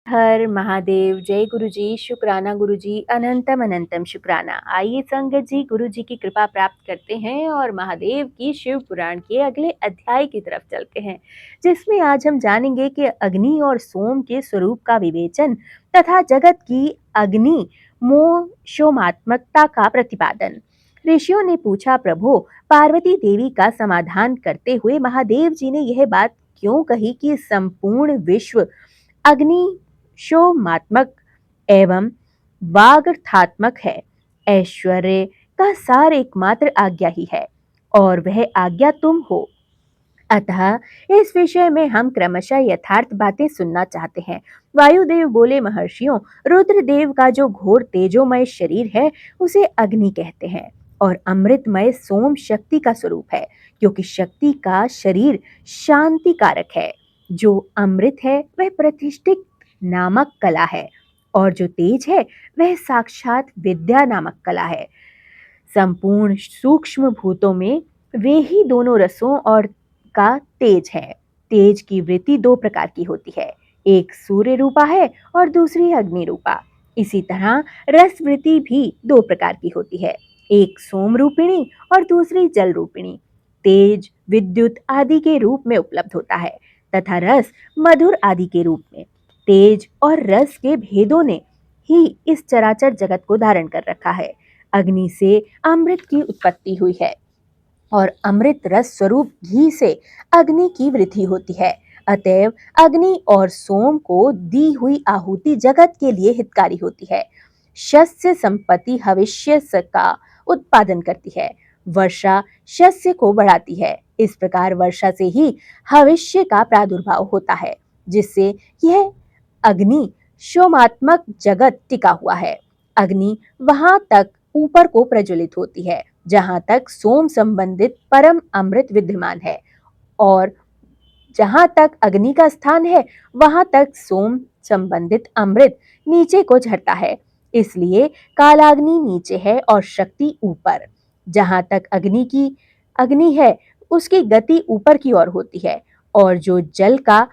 हर महादेव, जय गुरुजी, शुक्राना गुरुजी, अनंतम अनंतम शुक्राना। आइए संगत जी गुरु जी की कृपा प्राप्त करते हैं और महादेव की शिव पुराण के अगले अध्याय की तरफ चलते हैं, जिसमें आज हम जानेंगे कि अग्नि और सोम के स्वरूप का विवेचन तथा जगत की अग्नि मोक्षोमात्मकता का प्रतिपादन। ऋषियों ने पूछा, प्रभु, पार्वती देवी का समाधान करते हुए महादेव जी ने यह बात क्यों कही कि संपूर्ण विश्व अग्नि शोमात्मक एवं वागर्थात्मक है? ऐश्वर्य का सार एकमात्र आज्ञा ही है और वह आज्ञा तुम हो। अतः इस विषय में हम क्रमशः यथार्थ बातें सुनना चाहते हैं। वायुदेव बोले, महर्षियों, रुद्रदेव का जो घोर तेजोमय शरीर है उसे अग्नि कहते हैं और अमृतमय सोम शक्ति का स्वरूप है, क्योंकि शक्ति का शरीर शांति कारक है। जो अमृत है वह प्रतिष्ठित नामक कला है और जो तेज है वह साक्षात विद्या नामक कला है। संपूर्ण सूक्ष्म भूतों में वे ही दोनों रसों और का तेज है। तेज की वृत्ति दो प्रकार की होती है, एक सूर्य रूपा है और दूसरी अग्नि रूपा। इसी तरह रस वृत्ति भी दो प्रकार की होती है, एक सोम रूपिणी और दूसरी जल रूपिणी। तेज विद्युत आदि के रूप में उपलब्ध होता है तथा रस मधुर आदि के रूप में। तेज और रस के भेदों ने ही इस चराचर जगत को धारण कर रखा है। अग्नि से अमृत की उत्पत्ति हुई है और अमृत रस स्वरूप घी से अग्नि की वृद्धि होती है। अतएव अग्नि और सोम को दी हुई आहुति जगत के लिए हितकारी होती है। शस्य संपत्ति हविष्य का उत्पादन करती है। वर्षा शस्य को बढ़ाती है। इस प्रकार वर्षा से ही हविष्य का प्रादुर्भाव होता है, जिससे यह अग्नि शोमात्मक जगत टिका हुआ है। अग्नि वहां तक ऊपर को प्रज्वलित होती है जहां तक सोम संबंधित परम अमृत विद्यमान है, और जहां तक अग्नि का स्थान है वहां तक सोम संबंधित अमृत नीचे को झरता है। इसलिए कालाग्नि नीचे है और शक्ति ऊपर। जहां तक अग्नि है उसकी गति ऊपर की ओर होती है, और जो जल का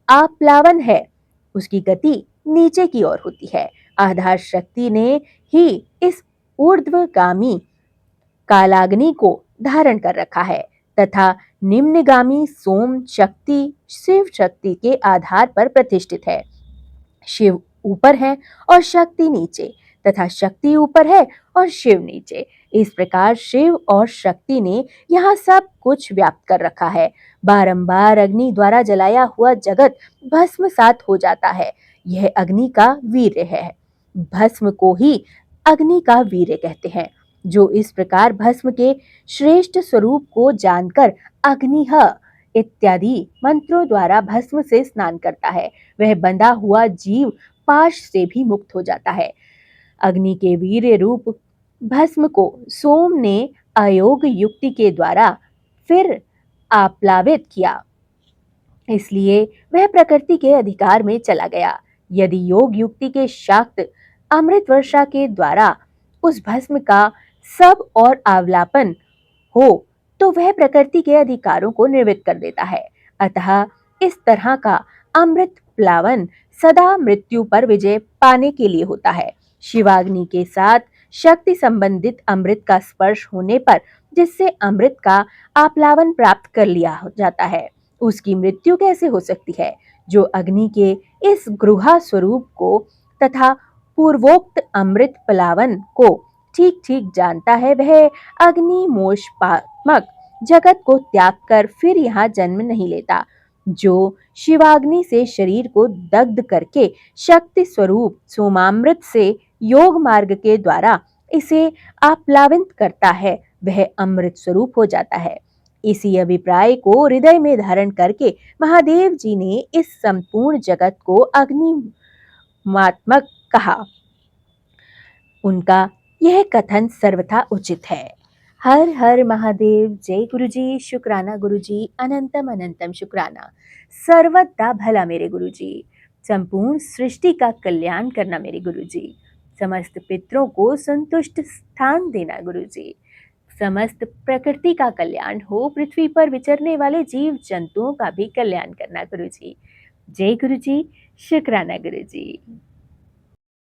आप्लावन है उसकी गति नीचे की ओर होती है। आधार शक्ति ने ही इस ऊर्ध्वगामी कालाग्नि को धारण कर रखा है तथा निम्नगामी सोम शक्ति शिव शक्ति के आधार पर प्रतिष्ठित है। शिव ऊपर है और शक्ति नीचे, तथा शक्ति ऊपर है और शिव नीचे। इस प्रकार शिव और शक्ति ने यहाँ सब कुछ व्याप्त कर रखा है। बारंबार अग्नि द्वारा जलाया हुआ जगत भस्मसात हो जाता है। यह अग्नि का वीर्य है। भस्म को ही अग्नि का वीर्य कहते हैं। जो इस प्रकार भस्म के श्रेष्ठ स्वरूप को जानकर अग्निह इत्यादि मंत्रों द्वारा भस्म से स्नान करता है, वह बंधा हुआ जीव पाश से भी मुक्त हो जाता है। अग्नि के वीर्य रूप भस्म को सोम ने अयोग युक्ति के द्वारा फिर आप्लावित किया, इसलिए वह प्रकृति के अधिकार में चला गया। यदि योग युक्ति के शाक्त अमृत वर्षा के द्वारा उस भस्म का सब और अवलापन हो तो वह प्रकृति के अधिकारों को निवृत्त कर देता है। अतः इस तरह का अमृत प्लावन सदा मृत्यु पर विजय पाने के लिए होता है। शिवाग्नि के साथ शक्ति संबंधित अमृत का स्पर्श होने पर जिससे अमृत का आप्लावन प्राप्त कर लिया जाता है, उसकी मृत्यु कैसे हो सकती है? जो अग्नि के इस गृहा स्वरूप को तथा पूर्वोक्त अमृत प्लावन को ठीक ठीक जानता है, वह अग्नि मोक्षपात्मक जगत को त्याग कर फिर यहाँ जन्म नहीं लेता। जो शिवाग्नि से शरीर को दग्ध करके शक्ति स्वरूप सोमामृत से योग मार्ग के द्वारा इसे आप्लावित करता है, वह अमृत स्वरूप हो जाता है। इसी अभिप्राय को हृदय में धारण करके महादेव जी ने इस संपूर्ण जगत को अग्निमात्मक कहा। उनका यह कथन सर्वथा उचित है। हर हर महादेव, जय गुरुजी, शुक्राना गुरुजी, अनंतम अनंतम शुक्राना। सर्वदा भला मेरे गुरुजी, संपूर्ण सृष्टि का कल्याण करना मेरे गुरुजी, समस्त पितरों को संतुष्ट स्थान देना गुरुजी, समस्त प्रकृति का कल्याण हो, पृथ्वी पर विचरने वाले जीव जंतुओं का भी कल्याण करना गुरुजी, जय गुरु जी, शुक्राना गुरु जी।